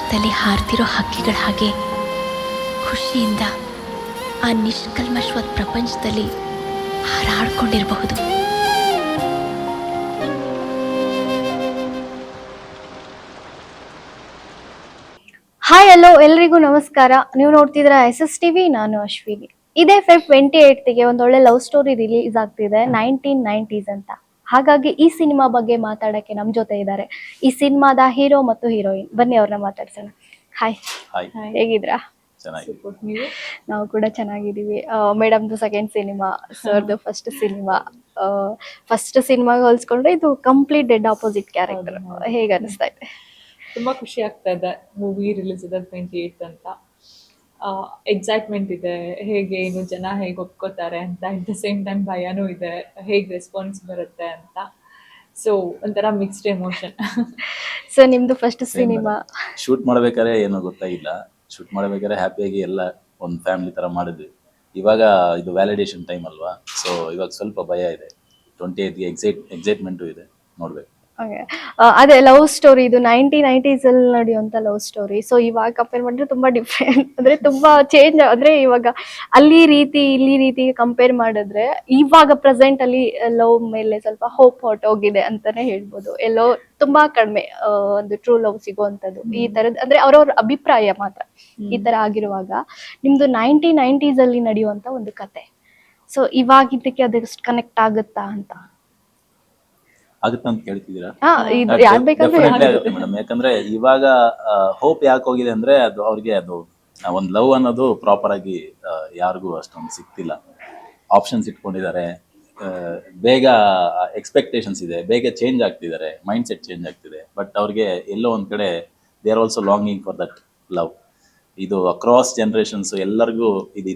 ಆಕಾಶದಲ್ಲಿ ಹಾರ್ತಿರೋ ಹಕ್ಕಿಗಳ ಹಾಗೆ ಖುಷಿಯಿಂದ ಆ ನಿಷ್ಕಲ್ಮಶವಾದ ಪ್ರಪಂಚದಲ್ಲಿ ಹಾರಾಡ್ಕೊಂಡಿರಬಹುದು. ಹಾಯ್ ಹಲೋ ಎಲ್ರಿಗೂ ನಮಸ್ಕಾರ. ನೀವು ನೋಡ್ತಿದ್ರ SS TV. ನಾನು ಅಶ್ವಿನಿ. ಇದೇ ಫೆಬ್ 28ಗೆ ಒಂದೊಳ್ಳೆ ಲವ್ ಸ್ಟೋರಿ ರಿಲೀಸ್ ಆಗ್ತಿದೆ, 1990s ಅಂತ. ಹಾಗಾಗಿ ಈ ಸಿನಿಮಾ ಬಗ್ಗೆ ಮಾತಾಡಕ್ಕೆ ನಮ್ ಜೊತೆ ಇದ್ದಾರೆ ಈ ಸಿನಿಮಾದ ಹೀರೋ ಮತ್ತು ಹೀರೋಯಿನ್. ಬನ್ನಿ ಅವ್ರನ್ನ ಮಾತಾಡ್ಸೋಣ. ಹಾಯ್, ಹೇಗಿದ್ರಾ? ನಾವು ಕೂಡ ಚೆನ್ನಾಗಿದ್ದೀವಿ. ಮೇಡಮ್ದು ಸೆಕೆಂಡ್ ಸಿನಿಮಾ, ಸರ್ದು ಫಸ್ಟ್ ಸಿನಿಮಾ. ಫಸ್ಟ್ ಸಿನಿಮಾಗೆ ಹೋಲಿಸ್ಕೊಂಡ್ರೆ ಇದು ಕಂಪ್ಲೀಟ್ ಡೆಡ್ ಆಪೋಸಿಟ್ ಕ್ಯಾರೆಕ್ಟರ್. ಹೇಗೆ ಅನಿಸ್ತಾ ಇದೆ? ತುಂಬಾ ಖುಷಿ ಆಗ್ತಾ ಇದೆ. ಮೂವಿ ರಿಲೀಸ್ ಇದೆ 28 ಅಂತ. ಎಕ್ಸೈಟ್ಮೆಂಟ್ ಇದೆ, ಹೇಗೆ ಏನು ಜನ ಹೇಗೆ ಒಪ್ಕೋತಾರೆ ಅಂತ. ಅಟ್ ದ ಸೇಮ್ ಟೈಮ್ ಭಯನೂ ಇದೆ, ಹೇಗೆ ರೆಸ್ಪಾನ್ಸ್ ಬರುತ್ತೆ ಅಂತ. ಸೊ ಒಂಥರ ಮಿಕ್ಸ್ಡ್ ಎಮೋಷನ್. ಸೊ ನಿಮ್ದು ಫಸ್ಟ್ ಸಿನಿಮಾ ಶೂಟ್ ಮಾಡ್ಬೇಕಾದ್ರೆ ಏನೋ ಗೊತ್ತಾಗಿಲ್ಲ. ಶೂಟ್ ಮಾಡ್ಬೇಕಾದ್ರೆ ಹ್ಯಾಪಿಯಾಗಿ ಎಲ್ಲ ಒಂದು ಫ್ಯಾಮಿಲಿ ತರ ಮಾಡಿದ್ವಿ. ಇವಾಗ ಇದು ವ್ಯಾಲಿಡೇಷನ್ ಟೈಮ್ ಅಲ್ವಾ, ಸೊ ಇವಾಗ ಸ್ವಲ್ಪ ಭಯ ಇದೆ. 28ಗೆ ಎಕ್ಸೈಟ್ಮೆಂಟು ಇದೆ, ನೋಡ್ಬೇಕು. ಅದೇ ಲವ್ ಸ್ಟೋರಿ, ಇದು 1990s ಅಲ್ಲಿ ನಡೆಯುವಂತ ಲವ್ ಸ್ಟೋರಿ. ಸೊ ಇವಾಗ ಕಂಪೇರ್ ಮಾಡಿದ್ರೆ ತುಂಬಾ ಡಿಫ್ರೆಂಟ್, ಅಂದ್ರೆ ತುಂಬಾ ಚೇಂಜ್. ಅಂದ್ರೆ ಇವಾಗ ಅಲ್ಲಿ ರೀತಿ ಇಲ್ಲಿ ರೀತಿ ಕಂಪೇರ್ ಮಾಡಿದ್ರೆ ಇವಾಗ ಪ್ರೆಸೆಂಟ್ ಅಲ್ಲಿ ಲವ್ ಮೇಲೆ ಸ್ವಲ್ಪ ಹೋಪ್ ಹೊರಟೋಗಿದೆ ಅಂತಾನೆ ಹೇಳ್ಬೋದು. ಎಲ್ಲೋ ತುಂಬಾ ಕಡಿಮೆ ಒಂದು ಟ್ರೂ ಲವ್ ಸಿಗುವಂತದ್ದು ಈ ತರದ್, ಅಂದ್ರೆ ಅವ್ರವ್ರ ಅಭಿಪ್ರಾಯ ಮಾತ್ರ ಈ ತರ ಆಗಿರುವಾಗ. ನಿಮ್ದು 1990s ಅಲ್ಲಿ ನಡೆಯುವಂತ ಒಂದು ಕತೆ. ಸೊ ಇವಾಗಿದ್ದಕ್ಕೆ ಅದಷ್ಟು ಕನೆಕ್ಟ್ ಆಗುತ್ತಾ ಅಂತ ಆಗುತ್ತಂತ ಕೇಳ್ತಿದ್ದೀರಾ? ಆಗುತ್ತೆ ಮೇಡಮ್. ಯಾಕಂದ್ರೆ ಇವಾಗ ಹೋಪ್ ಯಾಕೆ ಹೋಗಿದೆ ಅಂದ್ರೆ, ಅದು ಅವ್ರಿಗೆ ಅದು ಒಂದು ಲವ್ ಅನ್ನೋದು ಪ್ರಾಪರ್ ಆಗಿ ಯಾರಿಗೂ ಅಷ್ಟೊಂದು ಸಿಗ್ತಿಲ್ಲ. ಆಪ್ಷನ್ಸ್ ಇಟ್ಕೊಂಡಿದ್ದಾರೆ, ಬೇಗ ಎಕ್ಸ್ಪೆಕ್ಟೇಷನ್ಸ್ ಇದೆ, ಬೇಗ ಚೇಂಜ್ ಆಗ್ತಿದ್ದಾರೆ, ಮೈಂಡ್ ಸೆಟ್ ಚೇಂಜ್ ಆಗ್ತಿದೆ. ಬಟ್ ಅವ್ರಿಗೆ ಎಲ್ಲೋ ಒಂದ್ ಕಡೆ they are also longing for that love. ಇದು ಅಕ್ರಾಸ್ ಜನರೇಷನ್ಸ್ ಎಲ್ಲರಿಗೂ ಇದು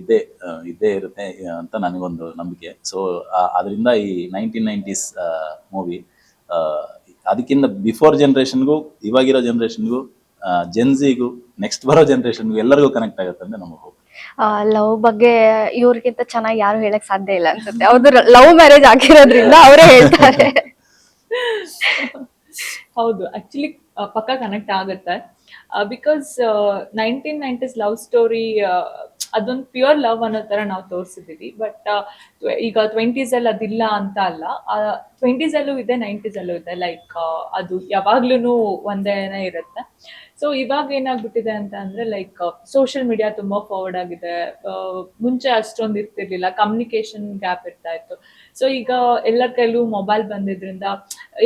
ಇದ್ದೇ ಇರುತ್ತೆ ಅಂತ ನನಗೊಂದು ನಂಬಿಕೆ. ಸೊ ಅದರಿಂದ ಈ 1990s ಮೂವಿ ಅದಕ್ಕಿಂತ ಬಿಫೋರ್ ಜನರೇಷನ್ಗೂ ಇವಾಗಿರೋ ಜನರೇಷನ್ಗೂ ಜೆನ್ಸಿಗೂ ನೆಕ್ಸ್ಟ್ ಬರೋ ಜನರೇಷನ್ಗೂ ಎಲ್ಲರಿಗೂ ಕನೆಕ್ಟ್ ಆಗುತ್ತೆ ಅಂತ ನಮಗೆ ಹೋಪ್. ಲವ್ ಬಗ್ಗೆ ಇವ್ರಿಗಿಂತ ಚೆನ್ನಾಗಿ ಯಾರು ಹೇಳಕ್ ಸಾಧ್ಯ ಇಲ್ಲ ಅನ್ಸುತ್ತೆ. ಅವ್ರು ಲವ್ ಮ್ಯಾರೇಜ್ ಆಗಿರೋದ್ರಿಂದ ಅವರೇ ಹೇಳ್ತಾರೆ. ಹೌದು, ಆಕ್ಚುಲಿ ಪಕ್ಕ ಕನೆಕ್ಟ್ ಆಗುತ್ತೆ. ಬಿಕಾಸ್ 1990s ಲವ್ ಸ್ಟೋರಿ ಅದೊಂದು ಪ್ಯೂರ್ ಲವ್ ಅನ್ನೋ ತರ ನಾವು ತೋರಿಸಿದೀವಿ. ಬಟ್ ಈಗ 20s ಅಲ್ಲಿ ಅದಿಲ್ಲ ಅಂತ ಅಲ್ಲ, 20s ಅಲ್ಲೂ ಇದೆ, 90s ಅಲ್ಲೂ ಇದೆ. ಲೈಕ್ ಅದು ಯಾವಾಗ್ಲೂ ಒಂದೇನೆ ಇರುತ್ತೆ. ಸೊ ಇವಾಗ ಏನಾಗ್ಬಿಟ್ಟಿದೆ ಅಂತ ಅಂದ್ರೆ, ಲೈಕ್ ಸೋಷಿಯಲ್ ಮೀಡಿಯಾ ತುಂಬಾ ಫಾರ್ವರ್ಡ್ ಆಗಿದೆ. ಮುಂಚೆ ಅಷ್ಟೊಂದು ಇರ್ತಿರ್ಲಿಲ್ಲ, ಕಮ್ಯುನಿಕೇಶನ್ ಗ್ಯಾಪ್ ಇರ್ತಾ ಇತ್ತು. ಸೊ ಈಗ ಎಲ್ಲರ ಕೈಲೂ ಮೊಬೈಲ್ ಬಂದಿದ್ರಿಂದ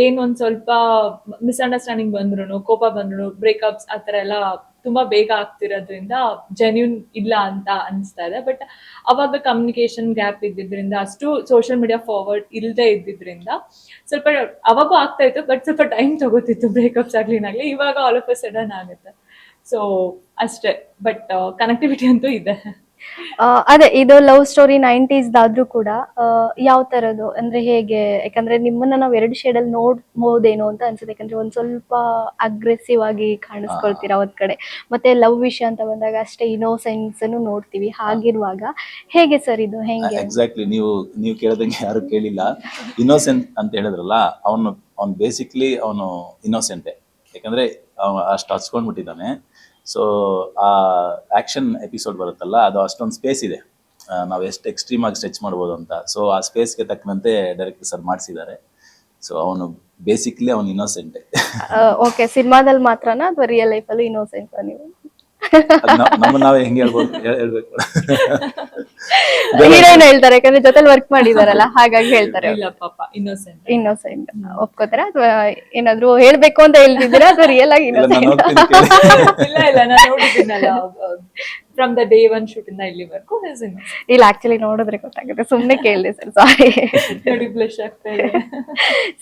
ಏನೊಂದ್ ಸ್ವಲ್ಪ ಮಿಸ್ಅಂಡರ್ಸ್ಟ್ಯಾಂಡಿಂಗ್ ಬಂದ್ರು, ಕೋಪ ಬಂದ್ರು, ಬ್ರೇಕಪ್ಸ್ ಆ ಥರ ಎಲ್ಲ ತುಂಬಾ ಬೇಗ ಆಗ್ತಿರೋದ್ರಿಂದ ಜೆನ್ಯೂನ್ ಇಲ್ಲ ಅಂತ ಅನಿಸ್ತಾ ಇದೆ. ಬಟ್ ಅವಾಗ ಕಮ್ಯುನಿಕೇಶನ್ ಗ್ಯಾಪ್ ಇದ್ದಿದ್ರಿಂದ, ಅಷ್ಟು ಸೋಷಿಯಲ್ ಮೀಡಿಯಾ ಫಾರ್ವರ್ಡ್ ಇಲ್ಲದೆ ಇದ್ದಿದ್ರಿಂದ ಸ್ವಲ್ಪ ಅವಾಗೂ ಆಗ್ತಾ ಇತ್ತು, ಬಟ್ ಸ್ವಲ್ಪ ಟೈಮ್ ತಗೋತಿತ್ತು ಬ್ರೇಕಪ್ಸ್ ಆಗ್ಲಿನಾಗ್ಲಿ. ಇವಾಗ ಆಲ್ ಆಫ್ ಅ ಸಡನ್ ಆಗುತ್ತೆ. ಸೊ ಅಷ್ಟೇ, ಬಟ್ ಕನೆಕ್ಟಿವಿಟಿ ಅಂತೂ ಇದೆ. ಅದೇ ಇದು ಲವ್ ಸ್ಟೋರಿ 90s ಆದ್ರೂ ಕೂಡ ಯಾವ ತರದ್ದು ಅಂದ್ರೆ ಹೇಗೆ? ಯಾಕಂದ್ರೆ ನಿಮ್ಮನ್ನ ನಾವ್ 2 ಶೇಡ್ ಅಲ್ಲಿ ನೋಡ್ಬೋದೇನೋ ಅಂತ ಅನ್ಸುತ್ತೆ. ಯಾಕಂದ್ರೆ ಒಂದ್ ಸ್ವಲ್ಪ ಅಗ್ರೆಸಿವ್ ಆಗಿ ಕಾಣಿಸ್ಕೊಳ್ತೀರಾ ಒಂದ್ ಕಡೆ, ಮತ್ತೆ ಲವ್ ವಿಷಯ ಅಂತ ಬಂದಾಗ ಅಷ್ಟೇ ಇನ್ನೋಸೆನ್ಸ್ ನೋಡ್ತೀವಿ. ಹಾಗಿರುವಾಗ ಹೇಗೆ ಸರ್ ಇದು ಹೆಂಗೆ? ಎಕ್ಸಾಕ್ಟ್ಲಿ, ನೀವು ಕೇಳದಂಗೆ ಯಾರು ಕೇಳಿಲ್ಲ. ಇನ್ನೋಸೆಂಟ್ ಅಂತ ಹೇಳಿದ್ರಲ್ಲ, ಅವನು ಬೇಸಿಕ್ಲಿ ಅವನು ಇನ್ನೋಸೆಂಟೇ. ಯಾಕಂದ್ರೆ ಅಷ್ಟು ಹಚ್ಕೊಂಡ್ಬಿಟ್ಟಿದ್ದಾನೆ. ಸೊ ಆ ಆಕ್ಷನ್ ಎಪಿಸೋಡ್ ಬರುತ್ತಲ್ಲ, ಅದು ಅಷ್ಟೊಂದು ಸ್ಪೇಸ್ ಇದೆ, ನಾವು ಎಷ್ಟು ಎಕ್ಸ್ಟ್ರೀಮ್ ಆಗಿ ಸ್ಟ್ರೆಚ್ ಮಾಡ್ಬೋದು ಅಂತ. ಸೊ ಆ ಸ್ಪೇಸ್ಗೆ ತಕ್ಕಂತೆ ಡೈರೆಕ್ಟರ್ ಸರ್ ಮಾಡಿಸಿದ್ದಾರೆ. ಸೊ ಅವನು ಬೇಸಿಕ್ಲಿ ಅವನು ಇನ್ನೋಸೆಂಟೇ. ಓಕೆ, ಸಿನಿಮಾದಲ್ಲಿ ಮಾತ್ರನಾ ಅಥವಾ ರಿಯಲ್ ಲೈಫ್ ಅಲ್ಲಿ ಇನ್ನೋಸೆಂಟ್ ನೀವು? ನಮ್ಮ ನಾವೇ ಹೆಂಗೆ ಹೇಳ್ಬೇಕು. ಹೀರೋಯಿನ್ ಹೇಳ್ತಾರೆ, ಯಾಕಂದ್ರೆ ಜೊತೆಲಿ ವರ್ಕ್ ಮಾಡಿದಾರಲ್ಲ, ಹಾಗಾಗಿ ಹೇಳ್ತಾರೆ. ಇಲ್ಲ ಪಾಪ, ಇನ್ನೋಸೆಂಟ್ ಒಪ್ಕೋತಾರ ಅಥವಾ ಏನಾದ್ರು ಹೇಳ್ಬೇಕು ಅಂತ ಹೇಳ್ತಿದ್ದೀರಾ ಅಥವಾ ರಿಯಲ್ ಆಗಿ ಇನ್ನೋಸೆಂಟ್? ಇಲ್ಲ, ನಾನು ನೋಡಿದ್ದೀನಲ್ಲ from the day one shoot ಇಂದ ಇಲ್ಲಿವರೆಗೂ. ಇಲ್ಲ, ಆಕ್ಚುಲಿ ನೋಡಿದ್ರೆ ಗೊತ್ತಾಗುತ್ತೆ, ಸುಮ್ನೆ ಕೇಳಿದೆ ಸರ್, ಸಾರಿ. ನೋಡಿ ಬ್ಲಶ್ ಆಗ್ತಾ ಇದೆ.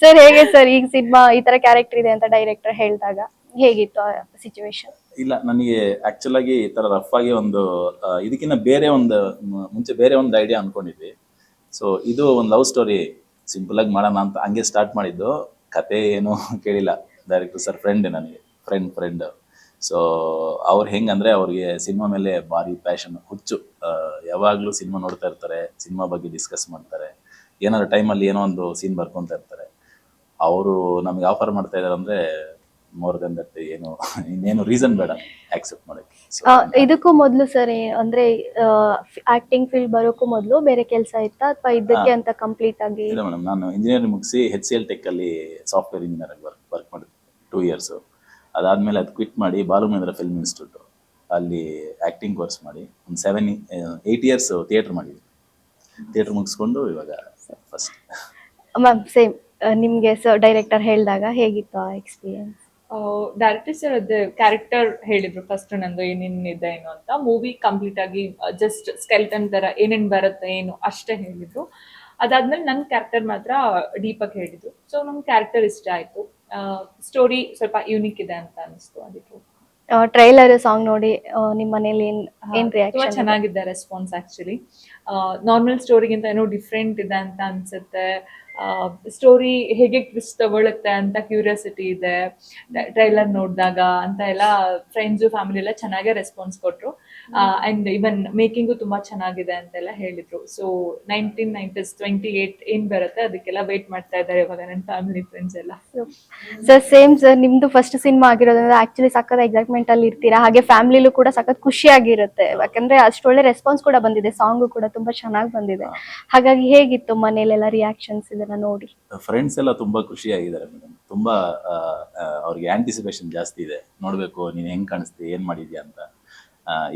ಸರ್ ಹೇಗೆ ಸರ್ ಈಗ ಸಿನಿಮಾ ಈ ತರ ಕ್ಯಾರೆಕ್ಟರ್ ಇದೆ ಅಂತ ಡೈರೆಕ್ಟರ್ ಹೇಳಿದಾಗ ಹೇಗಿತ್ತು ಆ ಸಿಚುವೇಶನ್? ಇಲ್ಲ, ನನಗೆ ಆಕ್ಚುಲ್ ಆಗಿ ಈ ತರ ರಫ್ ಆಗಿ ಒಂದು ಇದಕ್ಕಿಂತ ಬೇರೆ ಒಂದು ಮುಂಚೆ ಬೇರೆ ಒಂದು ಐಡಿಯಾ ಅನ್ಕೊಂಡಿದ್ವಿ. ಸೊ ಇದು ಒಂದು ಲವ್ ಸ್ಟೋರಿ ಸಿಂಪಲ್ ಆಗಿ ಮಾಡೋಣ ಅಂತ ಹಂಗೆ ಸ್ಟಾರ್ಟ್ ಮಾಡಿದ್ದು. ಕತೆ ಏನು ಕೇಳಿಲ್ಲ, ಡೈರೆಕ್ಟರ್ ಸರ್ ಫ್ರೆಂಡ್, ನನಗೆ ಫ್ರೆಂಡ್. ಸೊ ಅವ್ರು ಹೆಂಗಂದ್ರೆ, ಅವ್ರಿಗೆ ಸಿನಿಮಾ ಮೇಲೆ ಭಾರಿ ಪ್ಯಾಷನ್, ಹುಚ್ಚು. ಯಾವಾಗಲೂ ಸಿನಿಮಾ ನೋಡ್ತಾ ಇರ್ತಾರೆ, ಸಿನಿಮಾ ಬಗ್ಗೆ ಡಿಸ್ಕಸ್ ಮಾಡ್ತಾರೆ, ಏನಾದ್ರು ಟೈಮಲ್ಲಿ ಏನೋ ಒಂದು ಸೀನ್ ಬರ್ಕೊತಾ ಇರ್ತಾರೆ. ಅವರು ನಮಗೆ ಆಫರ್ ಮಾಡ್ತಾ ಇದ್ದಾರೆ ಅಂದರೆ ಮೋರ್ ದೆನ್ ದಟ್ ಏನು ಇನ್ನೇನು ರೀಸನ್ ಬೇಡ ಆಕ್ಸೆಪ್ಟ್ ಮಾಡಕ್ಕೆ. So, ಇದಕ್ಕೂ ಮೊದಲು ಸರ್ ಅಂದ್ರೆ ಆಕ್ಟಿಂಗ್ ಫೀಲ್ಡ್ ಬರೋಕ್ಕೂ ಮೊದಲು ಬೇರೆ ಕೆಲಸ ಇತ್ತಾ ಅಥವಾ ಇದಕ್ಕೆ ಅಂತ ಕಂಪ್ಲೀಟ್ ಆಗಿ? ಇಲ್ಲ ಮೇಡಮ್, ನಾನು ಇಂಜಿನಿಯರಿಂಗ್ ಮುಗಿಸಿ HCL ಟೆಕ್ ಅಲ್ಲಿ ಸಾಫ್ಟ್ವೇರ್ ಇಂಜಿನಿಯರ್ ಆಗಿ ವರ್ಕ್ ಮಾಡಿದ್ದೆ 2 ಇಯರ್ಸ್. ಅದಾದ್ಮೇಲೆ ಅದು ಕ್ವಿಟ್ ಮಾಡಿ ಬಾಲುಮಹೇಂದ್ರ ಫಿಲ್ಮ್ ಇನ್ಸ್ಟಿಟ್ಯೂಟ್ ಅಲ್ಲಿ ಆಕ್ಟಿಂಗ್ ಕೋರ್ಸ್ ಮಾಡಿ ಒಂದು 8 ಇಯರ್ಸ್ ಥಿಯೇಟರ್ ಮಾಡಿದ್ವಿ. ಥಿಯೇಟರ್ ಮುಗಿಸ್ಕೊಂಡು ಇವಾಗ ಫಸ್ಟ್. ಮ್ಯಾಮ್ ಸೇಮ್ ನಿಮ್ಗೆ ಡೈರೆಕ್ಟರ್ ಹೇಳಿದಾಗ ಹೇಗಿತ್ತು ಆ ಎಕ್ಸ್ಪೀರಿಯನ್ಸ್? ಡೈರೆಕ್ಟರ್ ಸರ್ ಅದೇ ಕ್ಯಾರೆಕ್ಟರ್ ಹೇಳಿದ್ರು ಫಸ್ಟ್ ನಂದು ಏನೇನಿದೆ ಏನು ಅಂತ. ಮೂವಿ ಕಂಪ್ಲೀಟ್ ಆಗಿ ಜಸ್ಟ್ ಸ್ಕೆಲ್ಟನ್ ತರ ಏನೇನ್ ಬರುತ್ತೆ ಏನು ಅಷ್ಟೇ ಹೇಳಿದ್ರು. ಅದಾದ್ಮೇಲೆ ನನ್ನ ಕ್ಯಾರೆಕ್ಟರ್ ಮಾತ್ರ ಡೀಪಾಗಿ ಹೇಳಿದ್ರು. ಸೊ ನಮ್ ಕ್ಯಾರೆಕ್ಟರ್ ಇಷ್ಟ ಆಯ್ತು. ಸ್ಟೋರಿ ಸ್ವಲ್ಪ ಯೂನಿಕ್ ಇದೆ ಅಂತ ಅನಿಸ್ತು. ಅದಕ್ಕೆ ಟ್ರೈಲರ್ ಸಾಂಗ್ ನೋಡಿ ನಿಮ್ಮ ಮನೇಲಿ ಏನ್ ತುಂಬಾ ರಿಯಾಕ್ಷನ್? ಚೆನ್ನಾಗಿದೆ ರೆಸ್ಪಾನ್ಸ್. ಆಕ್ಚುಲಿ ನಾರ್ಮಲ್ ಸ್ಟೋರಿಗಿಂತ ಏನೋ ಡಿಫ್ರೆಂಟ್ ಇದೆ ಅಂತ ಅನ್ಸುತ್ತೆ. ಸ್ಟೋರಿ ಹೇಗೆ ಟ್ವಿಸ್ಟ್ ತಗೊಳುತ್ತೆ ಅಂತ ಕ್ಯೂರಿಯಾಸಿಟಿ ಇದೆ ಟ್ರೈಲರ್ ನೋಡಿದಾಗ ಅಂತ ಎಲ್ಲ. ಫ್ರೆಂಡ್ಸು ಫ್ಯಾಮಿಲಿ ಎಲ್ಲ ಚೆನ್ನಾಗೇ ರೆಸ್ಪಾನ್ಸ್ ಕೊಟ್ರು. ಅಂಡ್ ಇವನ್ ಮೇಕಿಂಗು ತುಂಬಾ ಚೆನ್ನಾಗಿದೆ ಅಂತೆಲ್ಲ ಹೇಳಿದ್ರು. ಸೊ 1990s 28 ಏನ್ ಬರುತ್ತೆ ಅದಕ್ಕೆಲ್ಲ ವೇಟ್ ಮಾಡ್ತಾ ಇದ್ದಾರೆ ಇವಾಗ ನನ್ನ ಫ್ಯಾಮಿಲಿ ಫ್ರೆಂಡ್ಸ್ ಎಲ್ಲ. ಸರ್ ಸೇಮ್ ಸರ್, ನಿಮ್ದು ಫಸ್ಟ್ ಸಿನಿಮಾ ಆಗಿರೋದ್ರಿಂದ ಆಕ್ಚುಲಿ ಸಖತ್ ಎಕ್ಸೈಟ್ಮೆಂಟ್ ಅಲ್ಲಿ ಇರ್ತೀರಾ. ಹಾಗೆ ಫ್ಯಾಮಿಲಿಲೂ ಕೂಡ ಸಖತ್ ಖುಷಿಯಾಗಿರುತ್ತೆ, ಯಾಕಂದ್ರೆ ಅಷ್ಟೊಳ್ಳೆ ರೆಸ್ಪಾನ್ಸ್ ಕೂಡ ಬಂದಿದೆ, ಸಾಂಗು ಕೂಡ ತುಂಬಾ ಚೆನ್ನಾಗಿ ಬಂದಿದೆ. ಹಾಗಾಗಿ ಹೇಗಿತ್ತು ಮನೇಲೆಲ್ಲ ರಿಯಾಕ್ಷನ್ಸ್ ಇದನ್ನ ನೋಡಿ? ಫ್ರೆಂಡ್ಸ್ ಎಲ್ಲ ತುಂಬಾ ಖುಷಿಯಾಗಿದ್ದಾರೆ ಮೇಡಮ್. ತುಂಬಾ ಅವ್ರಿಗೆ ಆಂಟಿಸಿಪೇಷನ್ ಜಾಸ್ತಿ ಇದೆ, ನೋಡ್ಬೇಕು ನೀನ್ ಹೆಂಗ್ ಕಾಣಿಸ್ತಿ, ಏನ್ ಮಾಡಿದ್ಯಾ ಅಂತ.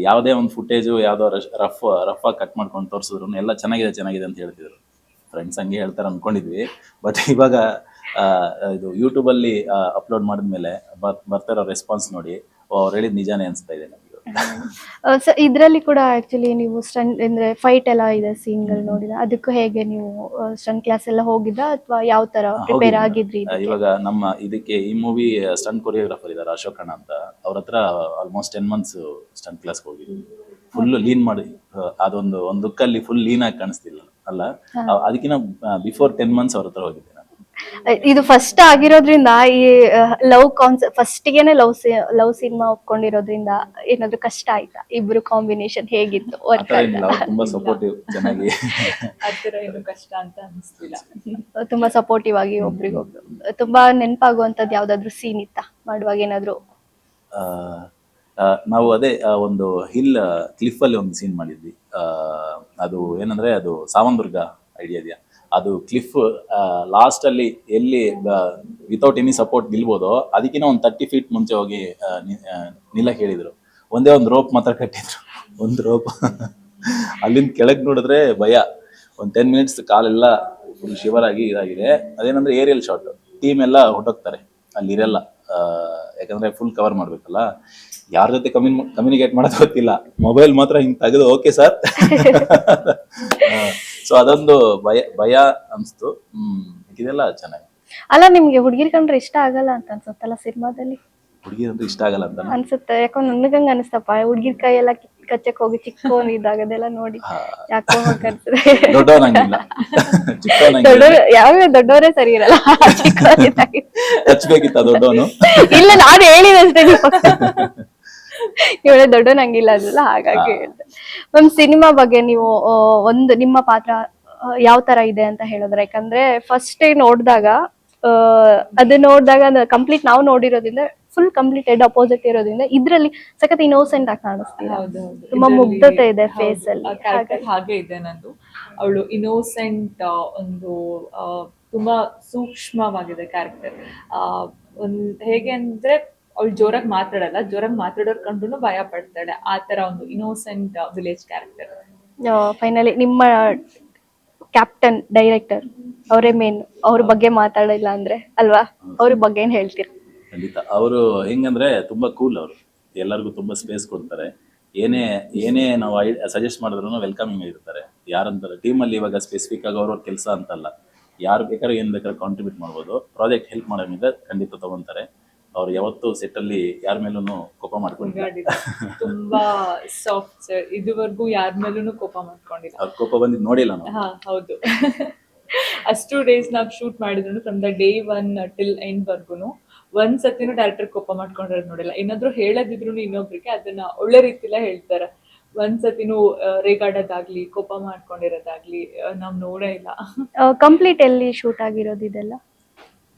ಯಾವುದೇ ಒಂದು ಫುಟೇಜು ಯಾವ್ದೋ ರಫ್ ಆಗಿ ಕಟ್ ಮಾಡ್ಕೊಂಡು ತೋರಿಸಿದ್ರು ಎಲ್ಲ ಚೆನ್ನಾಗಿದೆ ಅಂತ ಹೇಳ್ತಿದ್ರು. ಫ್ರೆಂಡ್ಸ್ ಹಂಗೆ ಹೇಳ್ತಾರೆ ಅನ್ಕೊಂಡಿದ್ವಿ. ಬಟ್ ಇವಾಗ ಇದು ಯೂಟ್ಯೂಬಲ್ಲಿ ಅಪ್ಲೋಡ್ ಮಾಡಿದ್ಮೇಲೆ ಬರ್ತಿರೋ ರೆಸ್ಪಾನ್ಸ್ ನೋಡಿ ಅವ್ರು ಹೇಳಿದ್ ನಿಜಾನೇ ಅನ್ಸ್ತಾ ಇದೆ ನಮಗೆ. ಸರ್ ಇದ್ರಲ್ಲಿ ಕೂಡ ಆಕ್ಚುಲಿ ನೀವು ಸ್ಟಂಟ್ ಅಂದ್ರೆ ಫೈಟ್ ಎಲ್ಲ ಇದೆ ಸೀನ್ಗಳು ನೋಡಿದ, ಅದಕ್ಕೂ ಹೇಗೆ ನೀವು ಸ್ಟಂಟ್ ಕ್ಲಾಸ್ ಎಲ್ಲ ಹೋಗಿದ್ದ ಅಥವಾ ಯಾವ ತರ ಪ್ರಿಪೇರ್ ಆಗಿದ್ರಿ? ಇವಾಗ ನಮ್ಮ ಇದಕ್ಕೆ ಈ ಮೂವಿ ಸ್ಟಂಟ್ ಕೊರಿಯೋಗ್ರಾಫರ್ ಇದ್ದಾರೆ ಅಶೋಕಣ್ಣ ಅಂತ, ಅವ್ರ ಹತ್ರ ಆಲ್ಮೋಸ್ಟ್ 10 months ಸ್ಟಂಟ್ ಕ್ಲಾಸ್ ಹೋಗಿದ್ವಿ. ಫುಲ್ ಲೀನ್ ಮಾಡಿ ಅದೊಂದು ಒಂದು ಲುಕ್ಕಲ್ಲಿ ಫುಲ್ ಲೀನ್ ಆಗಿ ಕಾಣಿಸ್ತಿಲ್ಲ ಅಲ್ಲ, ಅದಕ್ಕಿಂತ ಬಿಫೋರ್ 10 months ಅವ್ರ ಹತ್ರ ಹೋಗಿದ್ದೆ ನಾನು. ಇದು ಫಸ್ಟ್ ಆಗಿರೋದ್ರಿಂದ ಈ ಲವ್ ಕಾನ್ಸೆಪ್ಟ್ ಫಸ್ಟಿಗೆನೆ ಲವ್ ಸಿನಿಮಾ ಒಪ್ಕೊಂಡಿರೋದ್ರಿಂದ ಏನಾದ್ರು ಕಷ್ಟ ಆಯ್ತಾ? ಇಬ್ರು ಕಾಂಬಿನೇಷನ್ ಹೇಗಿತ್ತು? ವರ್ಕ್ ತುಂಬಾ ಸಪೋರ್ಟಿವ್, ಚೆನ್ನಾಗಿ ಆತರ ಏನು ಕಷ್ಟ ಅಂತ ಅನಿಸ್ತಿಲ್ಲ. ತುಂಬಾ ಸಪೋರ್ಟಿವ್ ಆಗಿ ಒಬ್ರಿಗೊಬ್ರು. ತುಂಬಾ ನೆನಪಾಗುವಂತದ್ದು ಯಾವ್ದಾದ್ರು ಸೀನ್ ಇತ್ತ ಮಾಡುವಾಗ ಏನಾದ್ರು? ನಾವು ಅದೇ ಒಂದು ಹಿಲ್ ಕ್ಲಿಫ್ ಅಲ್ಲಿ ಒಂದು ಸೀನ್ ಮಾಡಿದ್ವಿ. ಅದು ಏನಂದ್ರೆ ಅದು ಸಾವಂದುರ್ಗ ಐಡಿಯಾ ಇದೆಯಾ? ಅದು ಕ್ಲಿಫ್ ಲಾಸ್ಟ್ ಅಲ್ಲಿ ಎಲ್ಲಿ ವಿತೌಟ್ ಎನಿ ಸಪೋರ್ಟ್ ನಿಲ್ಬೋದೋ ಅದಕ್ಕಿಂತ ಒಂದು 30 feet ಮುಂಚೆ ಹೋಗಿ ನಿಲ್ಲಕ್ಕೆ ಹೇಳಿದ್ರು. ಒಂದೇ ಒಂದು ರೋಪ್ ಮಾತ್ರ ಕಟ್ಟಿದ್ರು, ಒಂದು ರೋಪ್. ಅಲ್ಲಿಂದ ಕೆಳಗೆ ನೋಡಿದ್ರೆ ಭಯ. ಒಂದು 10 minutes ಕಾಲೆಲ್ಲ ಫುಲ್ ಶಿವರ್ ಆಗಿ ಇದಾಗಿದೆ. ಅದೇನಂದ್ರೆ ಏರಿಯಲ್ ಶಾಟ್, ಟೀಮ್ ಎಲ್ಲ ಹೊಟ್ಟೋಗ್ತಾರೆ, ಅಲ್ಲಿ ಇರಲ್ಲ. ಯಾಕಂದ್ರೆ ಫುಲ್ ಕವರ್ ಮಾಡ್ಬೇಕಲ್ಲ. ಯಾರ ಜೊತೆ ಕಮ್ಯುನಿಕೇಟ್ ಮಾಡೋದು ಗೊತ್ತಿಲ್ಲ, ಮೊಬೈಲ್ ಮಾತ್ರ ಹಿಂಗ್ ತೆಗೆದು ಓಕೆ ಸರ್. ಸೊ ಅದೊಂದು ಭಯ ಅನ್ಸ್ತು. ಇದೆಲ್ಲ ಚೆನ್ನಾಗಿ. ಅಲ್ಲ, ನಿಮ್ಗೆ ಹುಡುಗಿರ್ ಕಂಡ್ರೆ ಇಷ್ಟ ಆಗಲ್ಲ ಅಂತ ಅನ್ಸುತ್ತಲ್ಲ ಸಿನಿಮಾದಲ್ಲಿ? ಹುಡುಗಿರ್ ಅಂದ್ರೆ ಇಷ್ಟ ಆಗಲ್ಲ ಅಂತ ಅನ್ಸುತ್ತೆ, ಯಾಕೋ ನನಗಂಗ ಅನಿಸ್ತಪ್ಪ. ಹುಡುಗಿರ್ ಕೈ ಎಲ್ಲ ಕಚ್ಚಕ್ ಹೋಗಿ ಚಿಕ್ಕವನ್ ಇದ್ದಾಗ ಅದೆಲ್ಲ ನೋಡಿ ಯಾಕೋ ದೊಡ್ಡವನಾಗಿಲ್ಲ, ದೊಡ್ಡವ್ರು ಯಾವ ದೊಡ್ಡವರೇ ಸರಿ ಇರಲ್ಲ. ಹಚ್ಬೇಕಿತ್ತ ದೊಡ್ಡವನು? ಇಲ್ಲ, ನಾನು ಹೇಳಿದಷ್ಟೇ, ಇವಳೆ ದೊಡ್ಡವನಂಗಿಲ್ಲ ಅದಲ್ಲ, ಹಾಗಾಗಿ ಹೇಳ್ದೆ. ಒಂದ್ ಸಿನಿಮಾ ಬಗ್ಗೆ ನೀವು ಒಂದು ನಿಮ್ಮ ಪಾತ್ರ ಯಾವ ತರ ಇದೆ ಅಂತ ಹೇಳಿದ್ರೆ, ಯಾಕಂದ್ರೆ ಫಸ್ಟ್ ನೋಡಿದಾಗ ಅದು ನೋಡಿದಾಗ ಕಂಪ್ಲೀಟ್ ನಾವು ನೋಡಿರೋದ್ರಿಂದ ಫುಲ್ ಕಂಪ್ಲೀಟ್ ಎಡ್ ಅಪೋಸಿಟ್ ಇರೋದ್ರಿಂದ ಇದ್ರಲ್ಲಿ ಸಖತ್ ಇನ್ನೋಸೆಂಟ್ ಆಗಿ ಕಾಣಿಸ್ತೀರ. ತುಂಬಾ ಮುಗ್ಧತೆ ಇದೆ ಫೇಸ್ ಅಲ್ಲಿ. ಹಾಗೆ ಇದೆ ನಂದು. ಅವಳು ಇನ್ನೋಸೆಂಟ್, ಒಂದು ತುಂಬಾ ಸೂಕ್ಷ್ಮವಾಗಿದೆ ಕ್ಯಾರೆಕ್ಟರ್. ಹೇಗೆ ಅಂದ್ರೆ ಅವಳು ಜೋರಾಗಿ ಮಾತಾಡಲ್ಲ, ಜೋರಾಗಿ ಮಾತಾಡೋರ್ ಕಂಡ್ರು ಭಯ ಪಡ್ತಾಳೆ. ಆ ತರ ಒಂದು ಇನ್ನೋಸೆಂಟ್ ವಿಲೇಜ್ ಕ್ಯಾರೆಕ್ಟರ್. ಫೈನಲಿ ನಿಮ್ಮ ಕ್ಯಾಪ್ಟನ್ ಡೈರೆಕ್ಟರ್ ಅವರೇ ಮೇನ್, ಅವ್ರ ಬಗ್ಗೆ ಮಾತಾಡಿಲ್ಲ ಅಂದ್ರೆ ಅಲ್ವಾ? ಅವ್ರ ಬಗ್ಗೆ ಏನ್ ಹೇಳ್ತೀರಾ? ಖಂಡಿತ. ಅವರು ಹೆಂಗಂದ್ರೆ ತುಂಬಾ ಕೂಲ್. ಅವರು ಎಲ್ಲರಿಗೂ ತುಂಬಾ ಸ್ಪೇಸ್ ಕೊಡ್ತಾರೆ. ಏನೇ ನಾವು ಸಜೆಸ್ಟ್ ಮಾಡಿದ್ರು ವೆಲ್ಕಮಿಂಗ್ ಇರ್ತಾರೆ. ಯಾರಂತಾರೆ ಟೀಮಲ್ಲಿ ಇವಾಗ ಸ್ಪೆಸಿಫಿಕ್ ಆಗಿ ಅವ್ರವ್ರ ಕೆಲಸ ಅಂತಲ್ಲ, ಯಾರು ಬೇಕಾದ್ರೆ ಏನ್ ಬೇಕಾದ್ರೆ ಕಾಂಟ್ರಿಬ್ಯೂಟ್ ಮಾಡ್ಬೋದು. ಪ್ರಾಜೆಕ್ಟ್ ಹೆಲ್ಪ್ ಮಾಡೋದ್ರಿಂದ ಖಂಡಿತ ತಗೊಂತಾರೆ. ಅವ್ರು ಯಾವತ್ತೂ ಸೆಟ್ ಅಲ್ಲಿ ಯಾರ ಮೇಲೂ ಕೋಪ ಮಾಡ್ಕೊಂಡಿಲ್ಲ. ತುಂಬಾ ಸಾಫ್ಟ್ ಸರ್, ಇದುವರೆಗೂ ಯಾರ ಮೇಲೂ ಕೋಪ ಮಾಡ್ಕೊಂಡಿಲ್ಲ. ಅವ್ರ ಕೋಪ ಬಂದಿದ್ ನೋಡಿಲ್ಲ ನಾವು. ಹೌದು. ಅಷ್ಟು ಡೇಸ್ ನಾವ್ ಶೂಟ್ ಮಾಡಿದ್ರು, from the day 1 till end ವರ್ಗುನು ಒಂದ್ ಸತಿನೂ ಡೈರೆಕ್ಟರ್ ಕೋಪ ಮಾಡ್ಕೊಂಡಿರೋದು ನೋಡಿಲ್ಲ. ಏನಾದ್ರು ಹೇಳದಿದ್ರು ಇನ್ನೊಬ್ರಿಗೆ ಅದನ್ನ ಒಳ್ಳೆ ರೀತಿಲೇ ಹೇಳ್ತಾರೆ. ಒಂದ್ ಸತಿನೂ ರೇಗಾಡೋದಾಗ್ಲಿ ಕೋಪ ಮಾಡ್ಕೊಂಡಿರೋದಾಗ್ಲಿ ನಾವ್ ನೋಡೇ ಇಲ್ಲ. ಕಂಪ್ಲೀಟ್ ಎಲ್ಲಿ ಶೂಟ್ ಆಗಿರೋದು ಇದೆಲ್ಲ?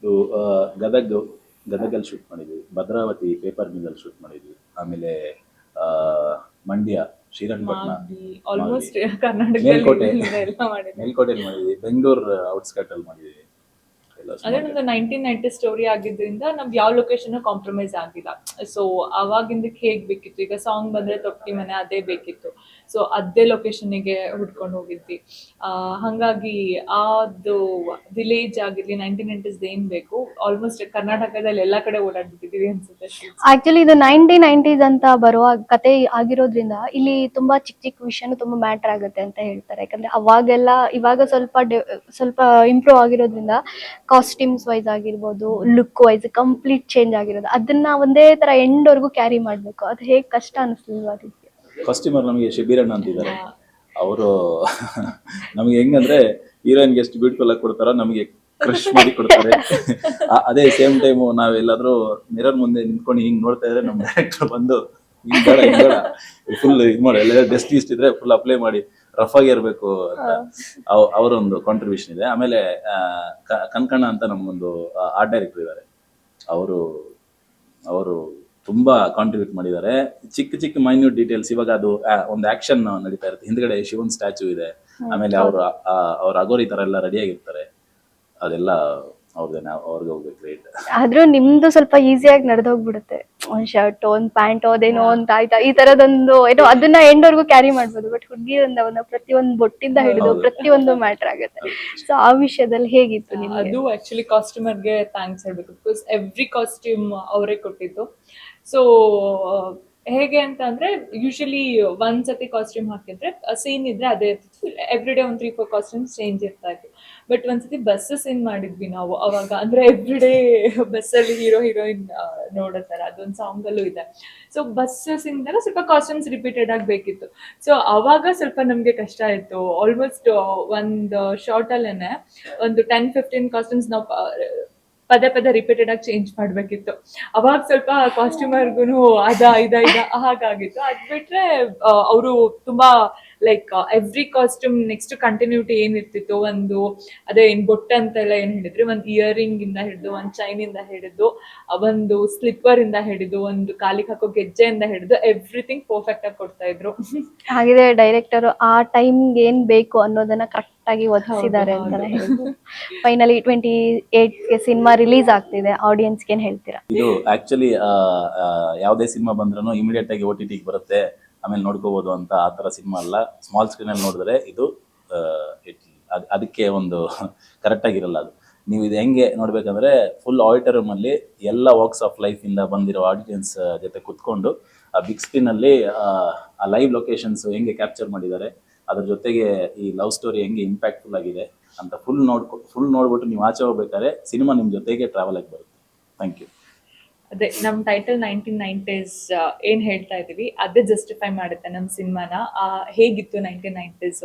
ಗದಗ್ ಗದಗಲ್ಲಿ ಶೂಟ್ ಮಾಡಿದ್ವಿ, ಭದ್ರಾವತಿ ಪೇಪರ್ ಮಿಲ್ಲಲ್ಲಿ ಶೂಟ್ ಮಾಡಿದ್ವಿ, ಆಮೇಲೆ ಮಂಡ್ಯ, ಶ್ರೀರಂಗಪಟ್ಟಣ, ಆಲ್ಮೋಸ್ಟ್ ಮೇಲ್ಕೋಟೆ ಕರ್ನಾಟಕದಲ್ಲಿ ಮೇಲ್ಕೋಟೆಯಲ್ಲಿ ಮಾಡಿದ್ವಿ, ಬೆಂಗಳೂರು ಔಟ್ಸ್ಕಟ್ ಅಲ್ಲಿ ಮಾಡಿದ್ವಿ. ಅದೇ ನಮ್ದು 1990 ಸ್ಟೋರಿ ಆಗಿದ್ರಿಂದ ನಾವ್ ಯಾವ ಲೊಕೇಶನ್ ಕಾಂಪ್ರಮೈಸ್ ಆಗಿಲ್ಲ. ಸೊ ಅವಾಗಿಂದಕ್ಕೆ ಹೇಗ್ ಬೇಕಿತ್ತು, ಈಗ ಸಾಂಗ್ ಬಂದ್ರೆ ತೊಟ್ಟಿ ಮನೆ ಅದೇ ಬೇಕಿತ್ತು, ಸೊ ಅದೇ ಲೊಕೇಶನ್ಗೆ ಹುಡ್ಕೊಂಡು ಹೋಗಿದ್ವಿ. ಹಂಗಾಗಿ ಅದು ವಿಲೇಜ್ ಆಗಿರ್ಲಿ 1990s ಏನ್ ಬೇಕು ಆಲ್ಮೋಸ್ಟ್ ಕರ್ನಾಟಕದಲ್ಲಿ ಎಲ್ಲಾ ಕಡೆ ಓಡಾಡ್ಬಿಟ್ಟಿದೀವಿ ಅನ್ಸುತ್ತೆ. ಆಕ್ಚುಲಿ ಇದು 1990s ಅಂತ ಬರುವ ಕತೆ ಆಗಿರೋದ್ರಿಂದ ಇಲ್ಲಿ ತುಂಬಾ ಚಿಕ್ಕ ಚಿಕ್ಕ ವಿಷಯನೂ ತುಂಬಾ ಮ್ಯಾಟರ್ ಆಗುತ್ತೆ ಅಂತ ಹೇಳ್ತಾರೆ. ಯಾಕಂದ್ರೆ ಅವಾಗೆಲ್ಲ ಇವಾಗ ಸ್ವಲ್ಪ ಇಂಪ್ರೂವ್ ಆಗಿರೋದ್ರಿಂದ ಕಾಸ್ಟ್ಯೂಮ್ಸ್ ವೈಸ್ ಆಗಿರ್ಬೋದು, ಲುಕ್ ವೈಸ್ ಕಂಪ್ಲೀಟ್ ಚೇಂಜ್ ಆಗಿರೋದು, ಅದನ್ನ ಒಂದೇ ತರ ಎಂಡ್ ವರ್ಗೂ ಕ್ಯಾರಿ ಮಾಡ್ಬೇಕು. ಅದು ಹೇಗ್ ಕಷ್ಟ ಅನಿಸ್ಲಿಲ್ವಾ ಅದಕ್ಕೆ? ಕಸ್ಟಮರ್ ನಮಗೆ ಶಿಬಿರಣ್ಣ ಅಂತಿದ್ದಾರೆ. ಅವರು ನಮ್ಗೆ ಹೆಂಗಂದ್ರೆ ಹೀರೋಯಿನ್ಗೆ ಎಷ್ಟು ಬ್ಯೂಟಿಫುಲ್ ಆಗಿ ಕೊಡ್ತಾರೋ ನಮಗೆ ಕ್ರಶ್ ಮಾಡಿ ಕೊಡ್ತಾರೆ. ಅದೇ ಸೇಮ್ ಟೈಮ್ ನಾವೆಲ್ಲಾದ್ರೂ ಮಿರರ್ ಮುಂದೆ ನಿಂತ್ಕೊಂಡು ಹಿಂಗ್ ನೋಡ್ತಾ ಇದ್ರೆ ನಮ್ಮ ಡೈರೆಕ್ಟರ್ ಬಂದು ಫುಲ್ ಇದು ಮಾಡಿ ಎಲ್ಲ ಡೆಸ್ಟ್ ಈಸ್ಟ್ ಇದ್ರೆ ಫುಲ್ ಅಪ್ಲೈ ಮಾಡಿ ರಫ್ ಆಗಿ ಇರಬೇಕು ಅಂತ ಅವರೊಂದು ಕಾಂಟ್ರಿಬ್ಯೂಷನ್ ಇದೆ. ಆಮೇಲೆ ಕನ್ಕಣ್ಣ ಅಂತ ನಮ್ಗೊಂದು ಆರ್ಟ್ ಡೈರೆಕ್ಟರ್ ಇದ್ದಾರೆ, ಅವರು ತುಂಬಾ ಕಾಂಟ್ರಿಬ್ಯೂಟ್ ಮಾಡಿದ್ದಾರೆ. ಚಿಕ್ಕ ಚಿಕ್ಕ ಮೈನ್ಯೂಟ್ ಡೀಟೇಲ್ಸ್, ಇವಾಗ ಅದು ಒಂದು ಆಕ್ಷನ್ ನಡೀತಾ ಇರುತ್ತೆ, ಹಿಂದ್ಗಡೆ ಶಿವನ್ ಸ್ಟ್ಯಾಚು ಇದೆ, ಆಮೇಲೆ ಅವ್ರ ಅಗೋರಿ ತರ ಎಲ್ಲ ರೆಡಿ ಆಗಿರ್ತಾರೆ, ಅದೆಲ್ಲ ಅವ್ರಿಗೆ ಹೋಗ್ಬೇಕು ರೇಟ್. ಆದ್ರೂ ನಿಮ್ದು ಸ್ವಲ್ಪ ಈಸಿಯಾಗಿ ನಡೆದೋಗ್ಬಿಡುತ್ತೆ, ಒಂದ್ ಶರ್ಟ್ ಒಂದ್ ಪ್ಯಾಂಟ್ ಅದೇನೋ ಒಂದ್ ಆಯ್ತಾ ಈ ತರದೊಂದು ಏನೋ ಅದನ್ನ ಎಂಡ್ವರೆಗೂ ಕ್ಯಾರಿ ಮಾಡ್ಬೋದು. ಬಟ್ ಹುಡುಗಿರಿಂದ ಪ್ರತಿಯೊಂದು ಬೊಟ್ಟಿಂದ ಹಿಡಿದು ಪ್ರತಿಯೊಂದು ಮ್ಯಾಟರ್ ಆಗುತ್ತೆ. ಸೊ ಆ ವಿಷಯದಲ್ಲಿ ಹೇಗಿತ್ತು ನಿಮ್ಗೆ? ಅದು ಆಕ್ಚುಲಿ ಕಾಸ್ಟ್ಯೂಮರ್ಗೆ ಥ್ಯಾಂಕ್ಸ್ ಹೇಳ್ಬೇಕು, ಬಿಕಾಸ್ ಎವ್ರಿ ಕಾಸ್ಟ್ಯೂಮ್ ಅವರೇ ಕೊಟ್ಟಿದ್ದು. ಸೊ ಹೇಗೆ ಅಂತ ಅಂದ್ರೆ ಯೂಶಲಿ ಒಂದ್ಸತಿ ಕಾಸ್ಟ್ಯೂಮ್ ಹಾಕಿದ್ರೆ ಸೀನ್ ಇದ್ರೆ ಅದೇ ಇರ್ತಿತ್ತು, ಎವ್ರಿ ಡೇ ಒಂದ್ 3-4 ಕಾಸ್ಟ್ಯೂಮ್ಸ್ ಚೇಂಜ್ ಇರ್ತಾ ಇತ್ತು. ಬಟ್ ಒಂದ್ಸತಿ ಬಸ್ ಸೀನ್ ಮಾಡಿದ್ವಿ ನಾವು, ಅವಾಗ ಅಂದ್ರೆ ಎವ್ರಿ ಡೇ ಬಸ್ಸಲ್ಲಿ ಹೀರೋಯಿನ್ ನೋಡೋ ತರ ಅದೊಂದು ಸಾಂಗ್ ಅಲ್ಲೂ ಇದೆ. ಸೊ ಬಸ್ ಸೀನ್ ಸ್ವಲ್ಪ ಕಾಸ್ಟ್ಯೂಮ್ಸ್ ರಿಪೀಟೆಡ್ ಆಗಿ ಬೇಕಿತ್ತು. ಸೊ ಅವಾಗ ಸ್ವಲ್ಪ ನಮ್ಗೆ ಕಷ್ಟ ಆಯ್ತು. ಆಲ್ಮೋಸ್ಟ್ ಒಂದು ಶಾರ್ಟ್ ಅಲ್ಲೇನೆ ಒಂದು 10-15 ಕಾಸ್ಟ್ಯೂಮ್ಸ್ ನಾವು ಪದೇ ರಿಪೀಟೆಡ್ ಆಗಿ ಚೇಂಜ್ ಮಾಡ್ಬೇಕಿತ್ತು. ಅವಾಗ ಸ್ವಲ್ಪ ಕಾಸ್ಟ್ಯೂಮರ್ಗು ಇದ ಹಾಗಾಗಿತ್ತು. ಅದ್ ಬಿಟ್ರೆ ಅವರು ತುಂಬಾ like every costume next continuity ಏನಿರ್ತಿತ್ತು, ಒಂದು ಅದೇ ಬೊಟ್ಟೆ ಅಂತೆಲ್ಲ ಏನ್ ಹೇಳಿದ್ರಿ, ಒಂದ್ ಇಯರಿಂಗ್ ಇಂದ ಹಿಡಿದು, ಒಂದ್ ಚೈನ್ ಇಂದ ಹಿಡಿದು, ಒಂದು ಸ್ಲಿಪ್ಪರ್ ಇಂದ ಹಿಡಿದು, ಒಂದು ಕಾಲಿಗೆ ಹಾಕೋ ಗೆಜ್ಜೆಯಿಂದ ಹಿಡಿದು ಎವ್ರಿಥಿಂಗ್ ಪರ್ಫೆಕ್ಟ್ ಆಗಿ ಕೊಡ್ತಾ ಇದ್ರು. ಹಾಗಿದೆ ಡೈರೆಕ್ಟರ್ ಆ ಟೈಮ್ಗೆ ಏನ್ ಬೇಕು ಅನ್ನೋದನ್ನ ಕರೆಕ್ಟ್ ಆಗಿ ಒದಗಿಸಿದ್ದಾರೆ ಅಂತಾನೆ ಹೇಳ್ಬೋದು. ಫೈನಲಿ 28ಗೆ ಸಿನಿಮಾ ರಿಲೀಸ್ ಆಗ್ತಿದೆ, ಆಡಿಯನ್ಸ್ಗೆ ಏನ್ ಹೇಳ್ತೀರಾ? ಇದು ಆಕ್ಚುಲಿ ಯಾವುದೇ ಸಿನಿಮಾ ಬಂದ್ರೂ ಇಮಿಡಿಯೇಟ್ ಆಗಿ OTT ಬರುತ್ತೆ, ಆಮೇಲೆ ನೋಡ್ಕೋಬಹುದು ಅಂತ ಆ ತರ ಸಿನಿಮಾ ಅಲ್ಲ. ಸ್ಮಾಲ್ ಸ್ಕ್ರೀನ್ ಅಲ್ಲಿ ನೋಡಿದ್ರೆ ಇದು ಅದಕ್ಕೆ ಒಂದು ಕರೆಕ್ಟ್ ಆಗಿರಲ್ಲ. ಅದು ನೀವು ಇದು ಹೆಂಗೆ ನೋಡ್ಬೇಕಂದ್ರೆ ಫುಲ್ ಆಡಿಟೋರಿಯಂ ಅಲ್ಲಿ ಎಲ್ಲ ವಾಕ್ಸ್ ಆಫ್ ಲೈಫ್ ಇಂದ ಬಂದಿರೋ ಆಡಿಯನ್ಸ್ ಜೊತೆ ಕುತ್ಕೊಂಡು ಆ ಬಿಗ್ ಸ್ಕ್ರೀನ್ ಅಲ್ಲಿ ಆ ಲೈವ್ ಲೊಕೇಶನ್ಸ್ ಹೆಂಗೆ ಕ್ಯಾಪ್ಚರ್ ಮಾಡಿದ್ದಾರೆ, ಅದ್ರ ಜೊತೆಗೆ ಈ ಲವ್ ಸ್ಟೋರಿ ಹೆಂಗೆ ಇಂಪ್ಯಾಕ್ಟ್ಫುಲ್ ಆಗಿದೆ ಅಂತ ಫುಲ್ ನೋಡ್ಬಿಟ್ಟು ನೀವು ಆಚೆ ಹೋಗ್ಬೇಕಾದ್ರೆ ಸಿನಿಮಾ ನಿಮ್ ಜೊತೆಗೆ ಟ್ರಾವೆಲ್ ಆಗಿ ಬರುತ್ತೆ. Thank you. ಅದೇ ನಮ್ ಟೈಟಲ್ 1990s ಏನ್ ಹೇಳ್ತಾ ಇದೀವಿ ಅದೇ ಜಸ್ಟಿಫೈ ಮಾಡುತ್ತೆ ನಮ್ ಸಿನಿಮಾನ. ಹೇಗಿತ್ತು 1990s,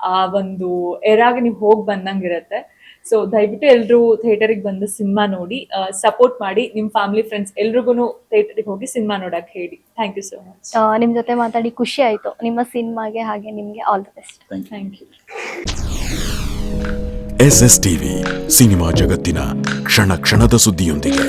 ಆ ಒಂದು ಎರಾಗೆ ನೀವು ಹೋಗಿ ಬಂದಂಗಿರತ್ತೆ. ಸೊ ದಯವಿಟ್ಟು ಎಲ್ರು ಥಿಯೇಟರ್ಗೆ ಬಂದು ಸಿನಿಮಾ ನೋಡಿ ಸಪೋರ್ಟ್ ಮಾಡಿ, ನಿಮ್ ಫ್ಯಾಮಿಲಿ ಫ್ರೆಂಡ್ಸ್ ಎಲ್ರಿಗೂ ಥಿಯೇಟರ್ಗೆ ಹೋಗಿ ಸಿನಿಮಾ ನೋಡಕ್ ಹೇಳಿ. Thank you so much. ನಿಮ್ ಜೊತೆ ಮಾತಾಡಿ ಖುಷಿ ಆಯ್ತು. ನಿಮ್ಮ ಸಿನಿಮಾಗೆ ಹಾಗೆ ನಿಮ್ಗೆ all the best. Thank you. SSTV cinema ಜಗತ್ತಿನ ಕ್ಷಣ ಕ್ಷಣದ ಸುದ್ದಿಯೊಂದಿಗೆ.